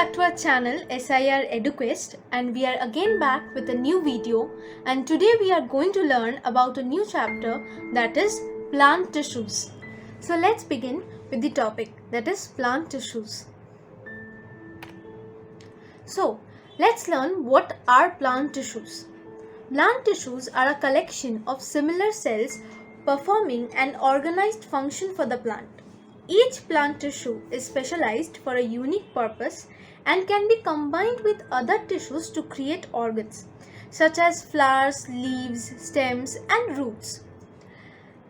back to our channel SIR EduQuest, and we are again back with a new video, and today we are going to learn about a new chapter, that is plant tissues. So let's begin with the topic, that is plant tissues. So let's learn what are plant tissues. Plant tissues are a collection of similar cells performing an organized function for the plant. Each plant tissue is specialized for a unique purpose and can be combined with other tissues to create organs, such as flowers, leaves, stems, and roots.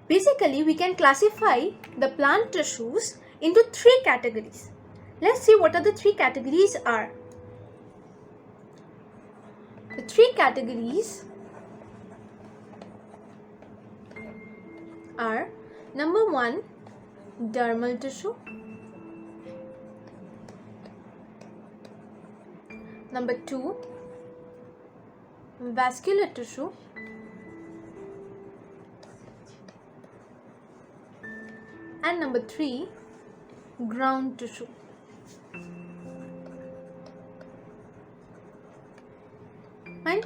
Basically, we can classify the plant tissues into three categories. Let's see what are the three categories are. The three categories are: number 1, dermal tissue, number 2, vascular tissue, and number 3, ground tissue. Fine?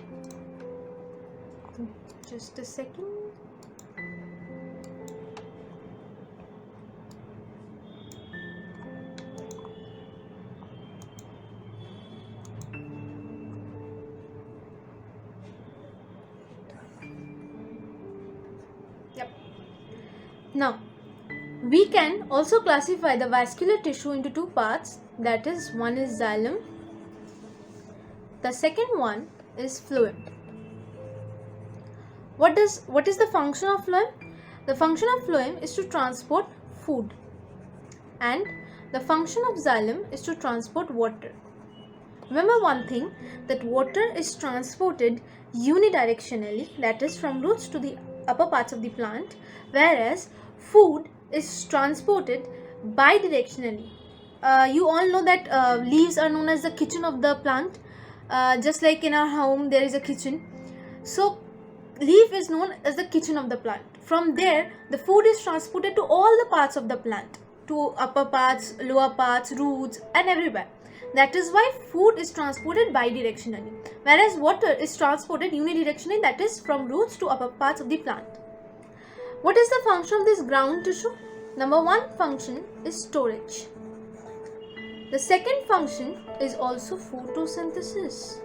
Just a second. Now, we can also classify the vascular tissue into two parts, that is, one is xylem, the second one is phloem. What is the function of phloem? The function of phloem is to transport food, and the function of xylem is to transport water. Remember one thing, that water is transported unidirectionally, that is from roots to the upper parts of the plant, whereas food is transported bidirectionally. You all know that leaves are known as the kitchen of the plant. Just like in our home there is a kitchen, so leaf is known as the kitchen of the plant. From there the food is transported to all the parts of the plant, to upper parts, lower parts, roots, and everywhere. That is why food is transported bidirectionally, whereas water is transported unidirectionally, that is from roots to upper parts of the plant. What is the function of this ground tissue? Number 1 function is storage. The second function is also photosynthesis.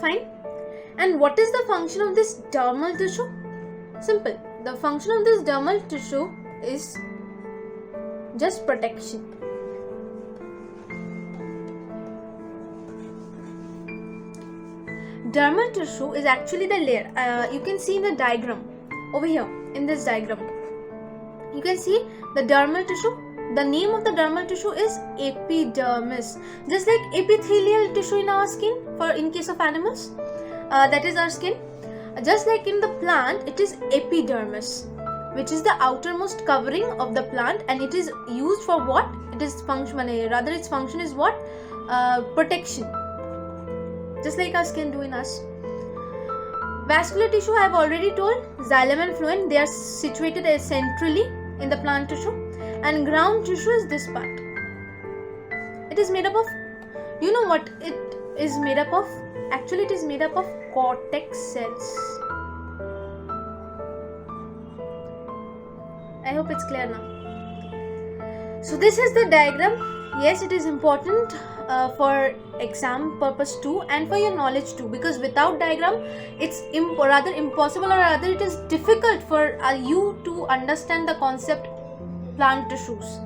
Fine. And what is the function of this dermal tissue? Simple. The function of this dermal tissue is just protection. Dermal tissue is actually the layer. You can see in the diagram over here, in this diagram. You can see the dermal tissue. The name of the dermal tissue is epidermis. Just like epithelial tissue in our skin, for in case of animals, that is our skin. Just like in the plant, it is epidermis, which is the outermost covering of the plant, and it is used for what? It is function. Rather, its function is what? Protection. Just like our skin do in us. Vascular tissue I have already told. Xylem and phloem, they are situated centrally in the plant tissue, and ground tissue is this part. It is made up of, you know what it is made up of? Actually, it is made up of cortex cells. I hope it's clear now. So this is the diagram. Yes, it is important for exam purpose too, and for your knowledge too, because without diagram it's rather impossible, or rather it is difficult for you to understand the concept plant tissues.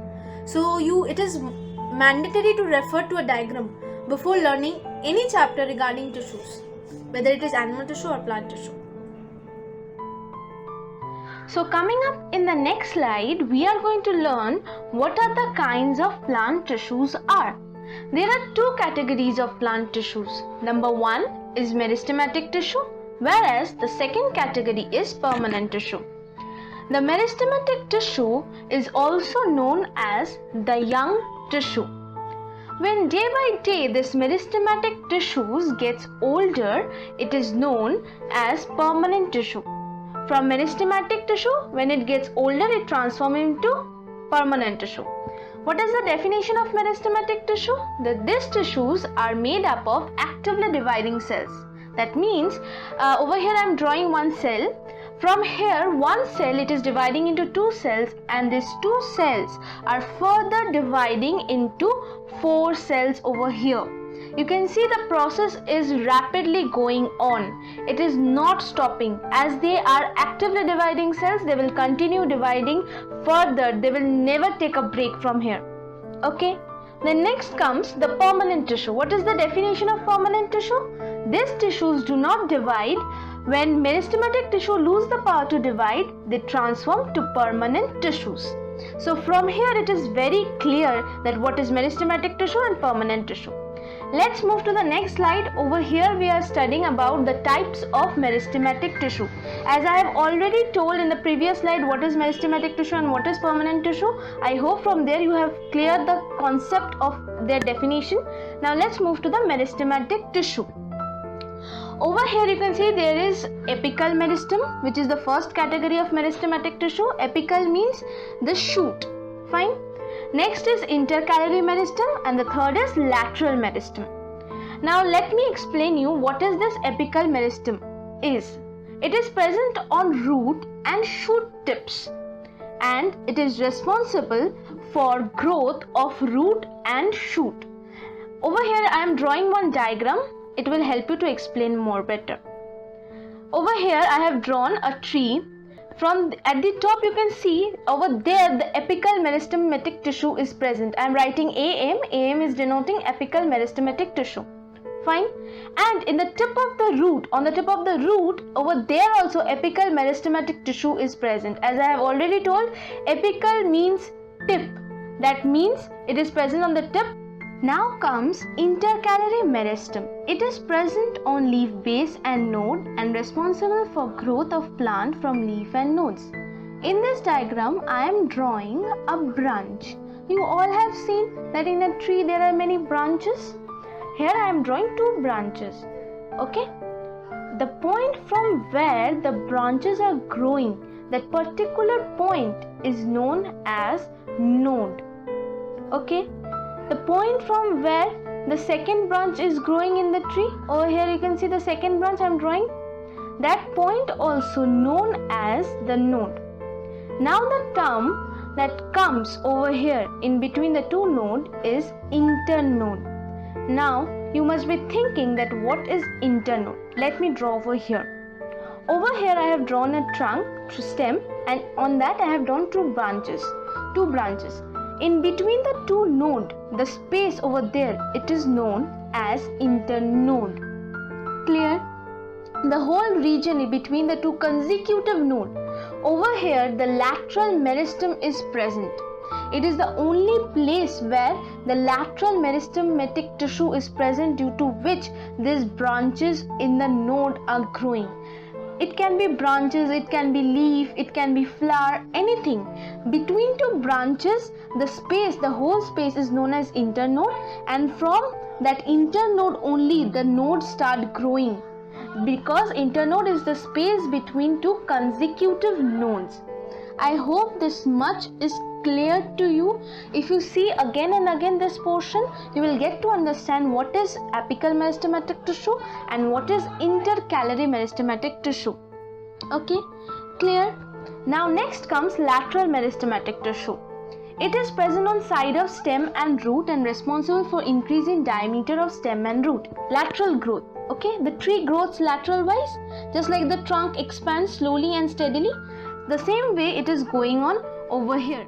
So it is mandatory to refer to a diagram before learning any chapter regarding tissues, whether it is animal tissue or plant tissue. So coming up in the next slide, we are going to learn what are the kinds of plant tissues are. There are two categories of plant tissues. Number 1 is meristematic tissue, whereas the second category is permanent tissue. The meristematic tissue is also known as the young tissue. When day by day this meristematic tissues gets older, it is known as permanent tissue. From meristematic tissue, when it gets older, it transforms into permanent tissue. What is the definition of meristematic tissue? That these tissues are made up of actively dividing cells. That means over here I am drawing one cell. From here, one cell, it is dividing into two cells, and these two cells are further dividing into 4 cells over here. You can see the process is rapidly going on. It is not stopping. As they are actively dividing cells, they will continue dividing further. They will never take a break from here. Okay. Then next comes the permanent tissue. What is the definition of permanent tissue? These tissues do not divide. When meristematic tissue lose the power to divide, they transform to permanent tissues. So from here it is very clear that what is meristematic tissue and permanent tissue. Let's move to the next slide. Over here we are studying about the types of meristematic tissue. As I have already told in the previous slide what is meristematic tissue and what is permanent tissue, I hope from there you have cleared the concept of their definition. Now let's move to the meristematic tissue. Over here you can see there is apical meristem, which is the first category of meristematic tissue. Apical means the shoot. Fine. Next is intercalary meristem, and the third is lateral meristem. Now let me explain you what is this apical meristem is. It is present on root and shoot tips, and it is responsible for growth of root and shoot. Over here I am drawing one diagram. It will help you to explain more better. Over here I have drawn a tree. At the top you can see over there the apical meristematic tissue is present. I am writing AM. AM is denoting apical meristematic tissue. Fine. And in the tip of the root, on the tip of the root, over there also apical meristematic tissue is present. As I have already told, apical means tip. That means it is present on the tip. Now comes intercalary meristem. It is present on leaf base and node and responsible for growth of plant from leaf and nodes. In this diagram, I am drawing a branch. You all have seen that in a tree there are many branches. Here I am drawing 2 branches. Okay. The point from where the branches are growing, that particular point is known as node. Okay. The point from where the second branch is growing in the tree, over here you can see the second branch I am drawing, that point also known as the node. Now the term that comes over here in between the 2 nodes is internode. Now you must be thinking that what is internode. Let me draw over here. Over here I have drawn a trunk, stem, and on that I have drawn 2 branches. In between the 2 nodes, the space over there, it is known as internode. Clear? The whole region between the 2 consecutive nodes. Over here, the lateral meristem is present. It is the only place where the lateral meristematic tissue is present, due to which these branches in the node are growing. It can be branches, it can be leaf, it can be flower, anything. Between 2 branches, the whole space is known as internode, and from that internode only the nodes start growing, because internode is the space between 2 consecutive nodes. I hope this much is clear to you. If you see again and again this portion, you will get to understand what is apical meristematic tissue and what is intercalary meristematic tissue. Okay, clear? Now next comes lateral meristematic tissue. It is present on side of stem and root and responsible for increasing diameter of stem and root. Lateral growth. Okay, the tree grows lateral wise, just like the trunk expands slowly and steadily. The same way it is going on over here.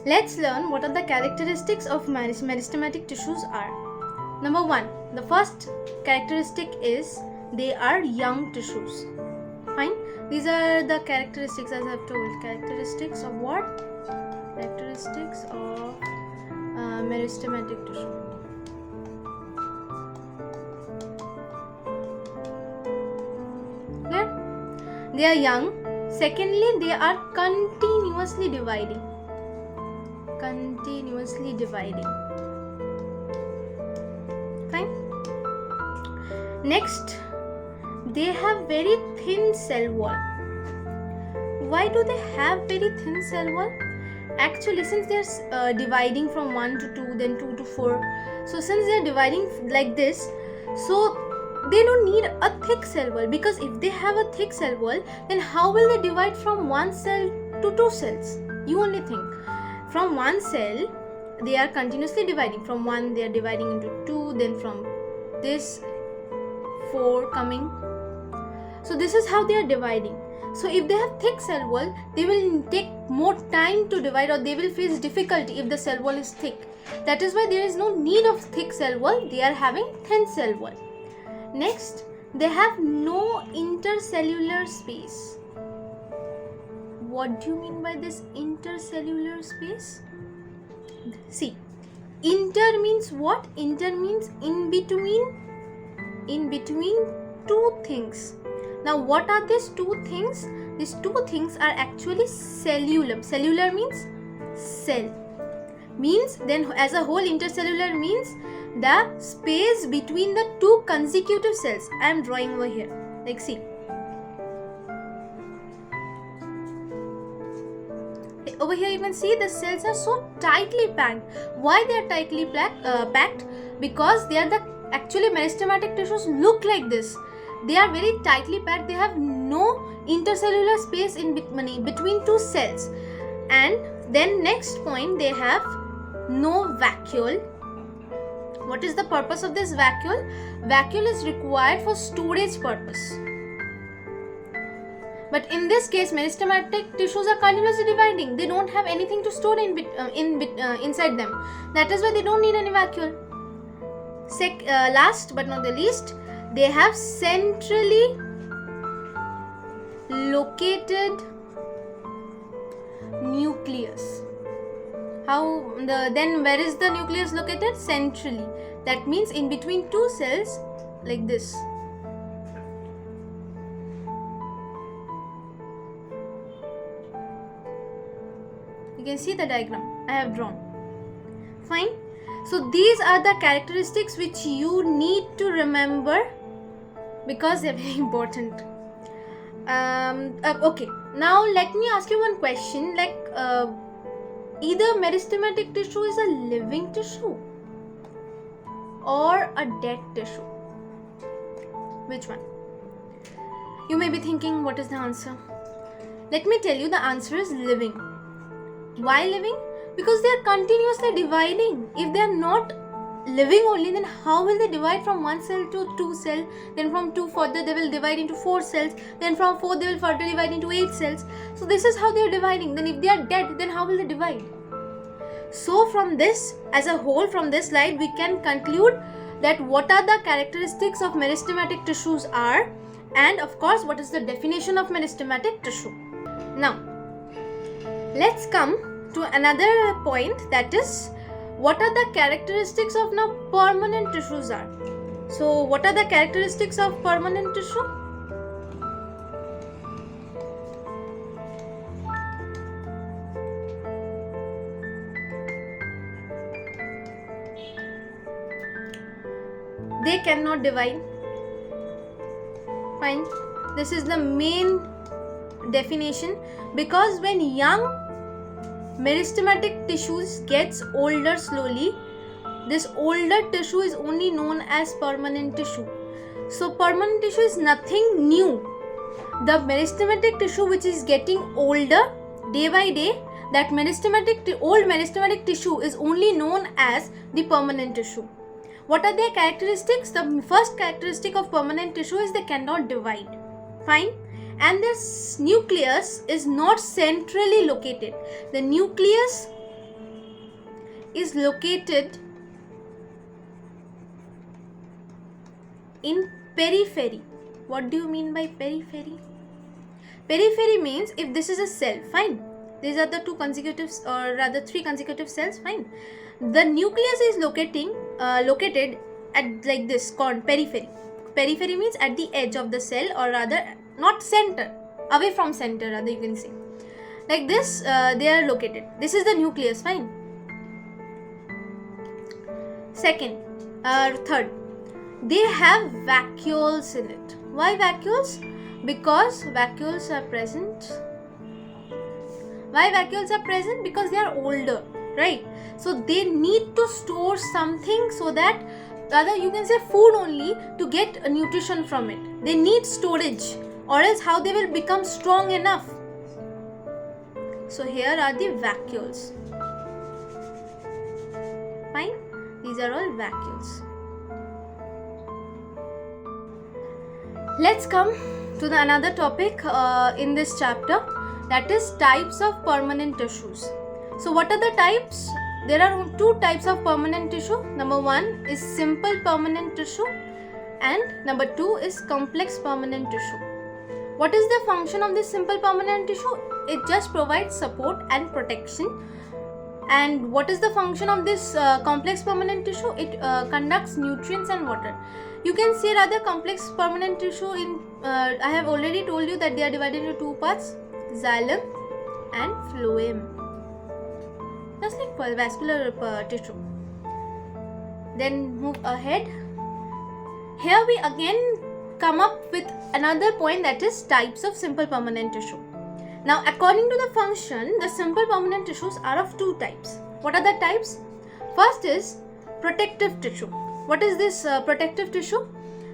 Let's learn what are the characteristics of meristematic tissues are. Number 1. The first characteristic is they are young tissues. Fine. These are the characteristics, as I have told. Characteristics of what? Characteristics of meristematic tissue. Clear? They are young. Secondly, they are continuously dividing. Fine. Next, they have very thin cell wall. Why do they have very thin cell wall? Actually, since they're dividing from 1 to 2, then 2 to 4, so since they're dividing like this, so they don't need a thick cell wall, because if they have a thick cell wall, then how will they divide from one cell to two cells? You only think. From one cell, they are continuously dividing. From 1, they are dividing into 2, then from this 4 coming. So this is how they are dividing. So if they have thick cell wall, they will take more time to divide, or they will face difficulty if the cell wall is thick. That is why there is no need of thick cell wall. They are having thin cell wall. Next, they have no intercellular space. What do you mean by this intercellular space? See, inter means what? Inter means in between two things. Now what are these two things? These two things are actually cellular. Cellular means cell. Means then as a whole, intercellular means the space between the two consecutive cells. I am drawing over here. Like see. Over here you can see the cells are so tightly packed. Why they are tightly packed? Because they are actually meristematic tissues look like this. They are very tightly packed. They have no intercellular space in between two cells. And then next point, they have no vacuole. What is the purpose of this vacuole? Vacuole is required for storage purpose. But in this case, meristematic tissues are continuously dividing. They don't have anything to store inside them. That is why they don't need any vacuole. Last but not the least, they have centrally located nucleus. Then where is the nucleus located? Centrally. That means in between two cells, like this. You can see the diagram I have drawn. Fine. So these are the characteristics which you need to remember, because they are very important. Okay. Now let me ask you one question. Like either meristematic tissue is a living tissue or a dead tissue. Which one? You may be thinking, what is the answer? Let me tell you, the answer is living. Why living? Because they are continuously dividing. If they are not living only, then how will they divide from one cell to two cells? Then from 2 further they will divide into 4 cells. Then from 4 they will further divide into 8 cells. So this is how they are dividing. Then if they are dead, then how will they divide? So from this, as a whole, from this slide, we can conclude that what are the characteristics of meristematic tissues are, and of course what is the definition of meristematic tissue. Now let's come to another point, that is what are the characteristics of now permanent tissues are. So what are the characteristics of permanent tissue? They cannot divide. Fine. This is the main definition, because when young meristematic tissues gets older slowly, this older tissue is only known as permanent tissue. So permanent tissue is nothing new. The meristematic tissue which is getting older day by day, that old meristematic tissue is only known as the permanent tissue. What are their characteristics? The first characteristic of permanent tissue is they cannot divide. Fine. And this nucleus is not centrally located. The nucleus is located in periphery. What do you mean by periphery? Periphery means if this is a cell, fine. These are the 2 consecutive or rather 3 consecutive cells, fine. The nucleus is located at like this, called periphery. Periphery means at the edge of the cell, or rather not center, away from center rather, you can say. Like this, they are located. This is the nucleus, fine. Third, they have vacuoles in it. Why vacuoles? Because vacuoles are present Why vacuoles are present? Because they are older, right? So they need to store something so that, rather you can say food only, to get nutrition from it. They need storage, or else how they will become strong enough? So here are the vacuoles. Fine, these are all vacuoles. Let's come to another topic in this chapter, that is types of permanent tissues. So what are the types? There are two types of permanent tissue. Number one is simple permanent tissue, and number two is complex permanent tissue. What is the function of this simple permanent tissue? It just provides support and protection. And what is the function of this complex permanent tissue? It conducts nutrients and water. You can see rather complex permanent tissue in, I have already told you that they are divided into two parts, xylem and phloem. Just like vascular tissue. Then move ahead. Here we again come up with another point, that is types of simple permanent tissue. Now according to the function, the simple permanent tissues are of two types. What are the types? First is protective tissue. What is this protective tissue?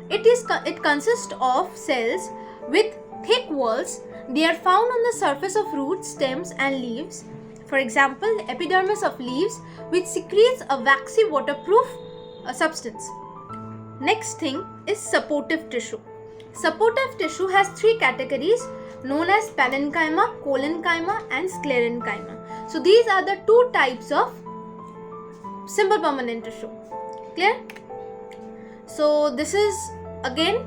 It consists of cells with thick walls. They are found on the surface of roots, stems and leaves. For example, the epidermis of leaves, which secretes a waxy waterproof substance. Next thing is supportive tissue. Supportive tissue has three categories known as parenchyma, collenchyma and sclerenchyma. So these are the two types of simple permanent tissue. Clear? So this is, again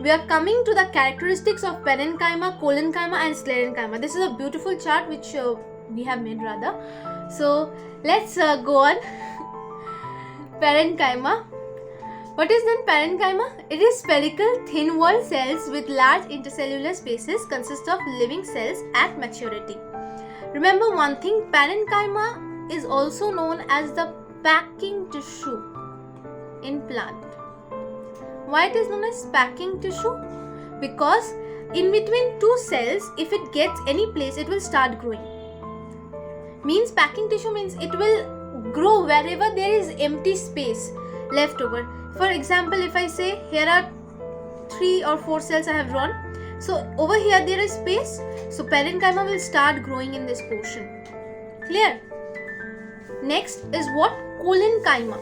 we are coming to the characteristics of parenchyma, collenchyma and sclerenchyma. This is a beautiful chart which we have made rather. So let's go on. Parenchyma. What is then parenchyma? It is spherical, thin-walled cells with large intercellular spaces, consist of living cells at maturity. Remember one thing, parenchyma is also known as the packing tissue in plant. Why it is known as packing tissue? Because in between two cells, if it gets any place, it will start growing. Means packing tissue means it will grow wherever there is empty space left over. For example, if I say here are 3 or 4 cells I have drawn, so over here there is space, so parenchyma will start growing in this portion. Clear? Next is what? Collenchyma.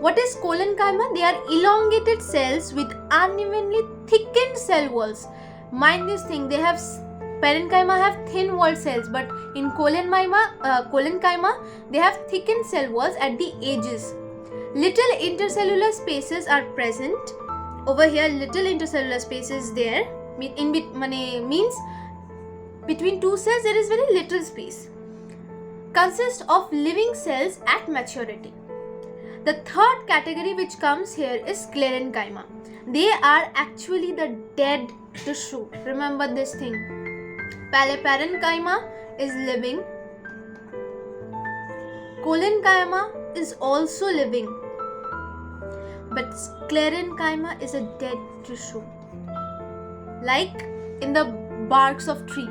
What is collenchyma? They are elongated cells with unevenly thickened cell walls. Mind this thing, they have parenchyma have thin walled cells, but in collenchyma they have thickened cell walls at the edges. Little intercellular spaces are present. Over here little intercellular spaces there. Means between two cells there is very little space. Consists of living cells at maturity. The third category which comes here is sclerenchyma. They are actually the dead tissue. Remember this thing. Parenchyma is living. Collenchyma is also living, but sclerenchyma is a dead tissue, like in the barks of tree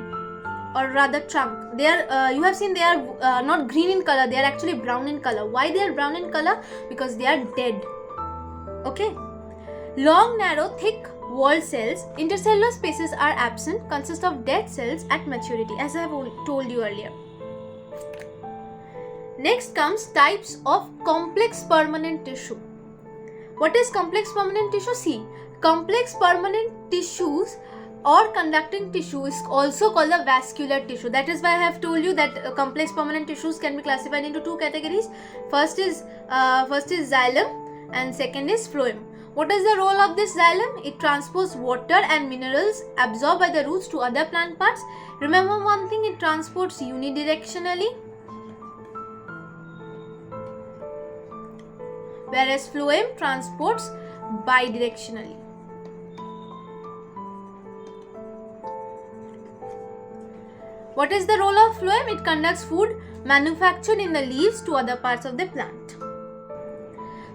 or rather trunk. They are you have seen they are not green in color, they are actually brown in color. Why they are brown in color? Because they are dead. Okay. Long, narrow, thick walled cells, intercellular spaces are absent, consist of dead cells at maturity, as I have told you earlier. Next comes types of complex permanent tissue. What is complex permanent tissue? See, complex permanent tissues or conducting tissue is also called the vascular tissue. That is why I have told you that complex permanent tissues can be classified into two categories. First is xylem and second is phloem. What is the role of this xylem? It transports water and minerals absorbed by the roots to other plant parts. Remember one thing, it transports unidirectionally, whereas phloem transports bidirectionally. What is the role of phloem? It conducts food manufactured in the leaves to other parts of the plant.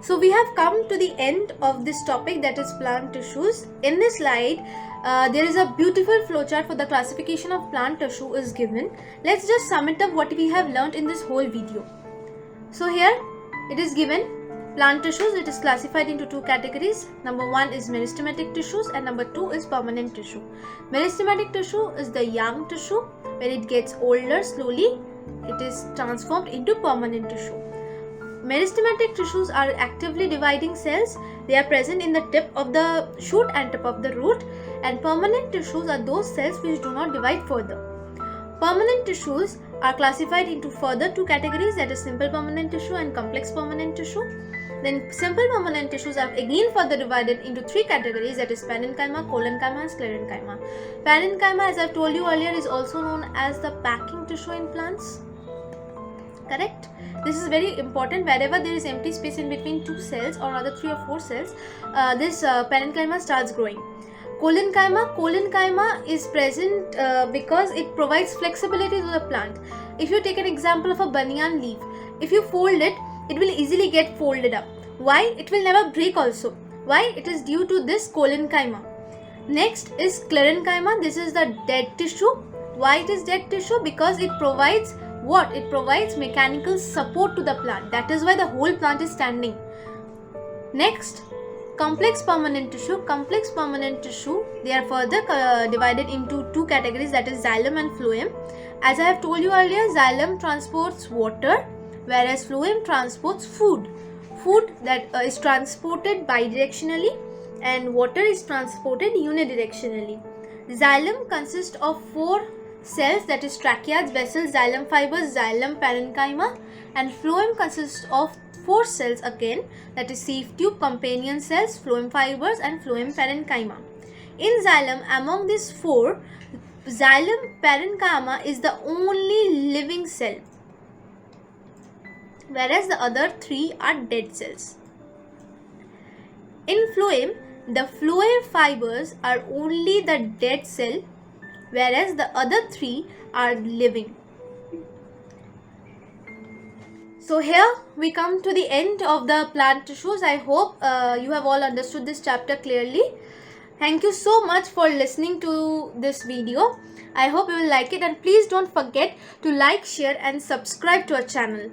So we have come to the end of this topic, that is plant tissues. In this slide, there is a beautiful flowchart for the classification of plant tissue is given. Let's just sum it up what we have learnt in this whole video. So here it is given plant tissues. It is classified into two categories. Number one is meristematic tissues and number two is permanent tissue. Meristematic tissue is the young tissue. When it gets older, slowly it is transformed into permanent tissue. Meristematic tissues are actively dividing cells. They are present in the tip of the shoot and tip of the root, and permanent tissues are those cells which do not divide further. Permanent tissues are classified into further two categories, that is simple permanent tissue and complex permanent tissue. Then simple permanent tissues are again further divided into three categories, that is parenchyma, collenchyma and sclerenchyma. Parenchyma, as I told you earlier, is also known as the packing tissue in plants. Correct? This is very important. Wherever there is empty space in between two cells or rather 3 or 4 cells, this parenchyma starts growing. Collenchyma is present because it provides flexibility to the plant. If you take an example of a banyan leaf, if you fold it, it will easily get folded up. Why? It will never break also. Why? It is due to this collenchyma. Next is sclerenchyma. This is the dead tissue. Why it is dead tissue? Because it provides what? It provides mechanical support to the plant. That is why the whole plant is standing. Next, complex permanent tissue. Complex permanent tissue, they are further divided into two categories, that is xylem and phloem. As I have told you earlier, xylem transports water, whereas phloem transports food. Food that is transported bidirectionally and water is transported unidirectionally. Xylem consists of 4 cells, that is tracheids, vessels, xylem fibers, xylem, parenchyma, and phloem consists of 4 cells again, that is sieve tube, companion cells, phloem fibers and phloem parenchyma. In xylem, among these 4, xylem parenchyma is the only living cell, whereas the other 3 are dead cells. In phloem, the phloem fibers are only the dead cell, whereas the other 3 are living. So here we come to the end of the plant tissues. I hope you have all understood this chapter clearly. Thank you so much for listening to this video. I hope you will like it, and please don't forget to like, share and subscribe to our channel.